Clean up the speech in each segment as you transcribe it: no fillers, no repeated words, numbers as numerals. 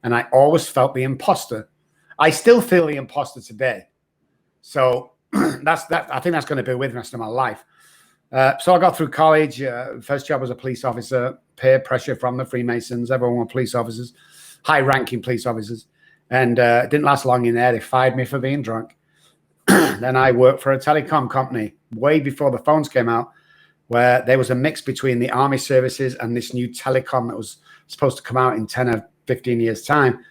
and I always felt the imposter. I still feel the imposter today. So that's that. I think that's going to be with the rest of my life. So I got through college. First job was a police officer. Peer pressure from the Freemasons. Everyone were police officers, high-ranking police officers, and it didn't last long in there. They fired me for being drunk. Then I worked for a telecom company way before the phones came out, where there was a mix between the army services and this new telecom that was supposed to come out in 10 or 15 years' time.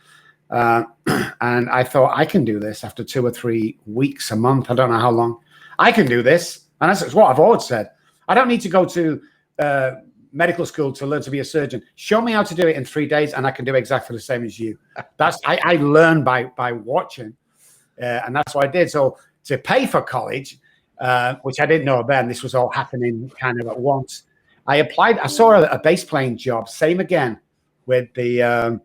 And I thought, I can do this after 2 or 3 weeks, a month. I don't know how long. I can do this. And that's what I've always said. I don't need to go to medical school to learn to be a surgeon. Show me how to do it in 3 days, and I can do exactly the same as you. I learned by watching, and that's what I did. So to pay for college, which I didn't know then, this was all happening kind of at once. I applied. I saw a bass playing job, same again with the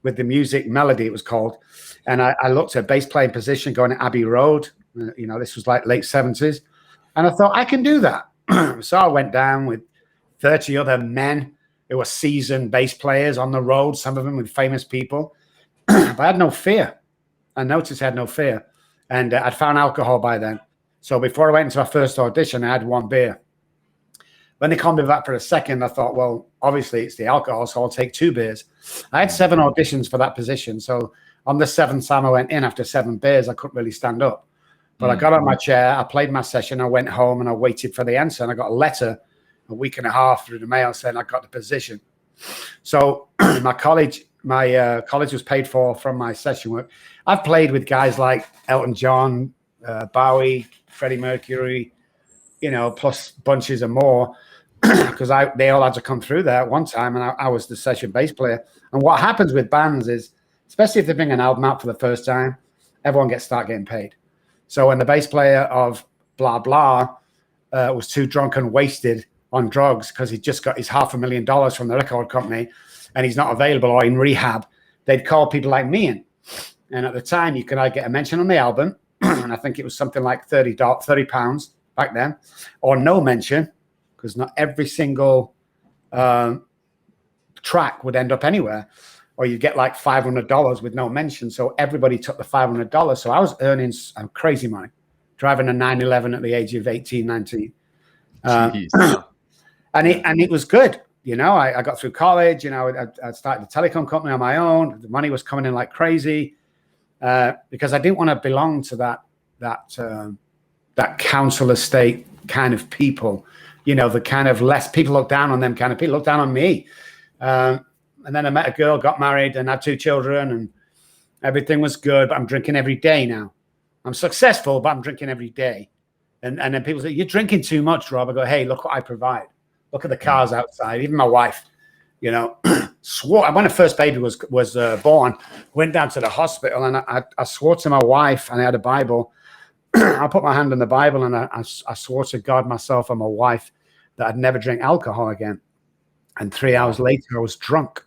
music melody, it was called. And I looked at a bass playing position going to Abbey Road. This was like late 70s. And I thought, I can do that. So I went down with 30 other men who were seasoned bass players on the road, some of them with famous people. But I had no fear. I noticed I had no fear. And I'd found alcohol by then. So before I went into my first audition, I had 1 beer. When they called me back for a second, I thought, well, obviously it's the alcohol, so I'll take 2 beers. I had 7 auditions for that position. So on the 7th time I went in, after 7 beers, I couldn't really stand up. But I got on my chair, I played my session, I went home and I waited for the answer. And I got a letter a week and a half through the mail saying I got the position. So my college was paid for from my session work. I've played with guys like Elton John, Bowie, Freddie Mercury, plus bunches of more, because they all had to come through there at one time, and I was the session bass player. And what happens with bands is, especially if they bring an album out for the first time, everyone start getting paid. So when the bass player of blah blah was too drunk and wasted on drugs because he just got his $500,000 from the record company and he's not available or in rehab, they'd call people like me in. And at the time, you could either get a mention on the album, and I think it was something like £30 back then, or no mention, because not every single track would end up anywhere, or you get like $500 with no mention. So everybody took the $500. So I was earning some crazy money, driving a 911 at the age of 18, 19. And it was good. I got through college. I started a telecom company on my own. The money was coming in like crazy because I didn't want to belong to that council estate kind of people. The kind of less people look down on them kind of people, look down on me. And then I met a girl, got married, and had 2 children, and everything was good. But I'm drinking every day now. I'm successful, but I'm drinking every day. And then people say, "You're drinking too much, Rob." I go, "Hey, look what I provide. Look at the cars outside." Even my wife, swore. When the first baby was born, went down to the hospital, and I swore to my wife, and I had a Bible. I put my hand on the Bible, and I swore to God, myself, and my wife that I'd never drink alcohol again. And 3 hours later, I was drunk.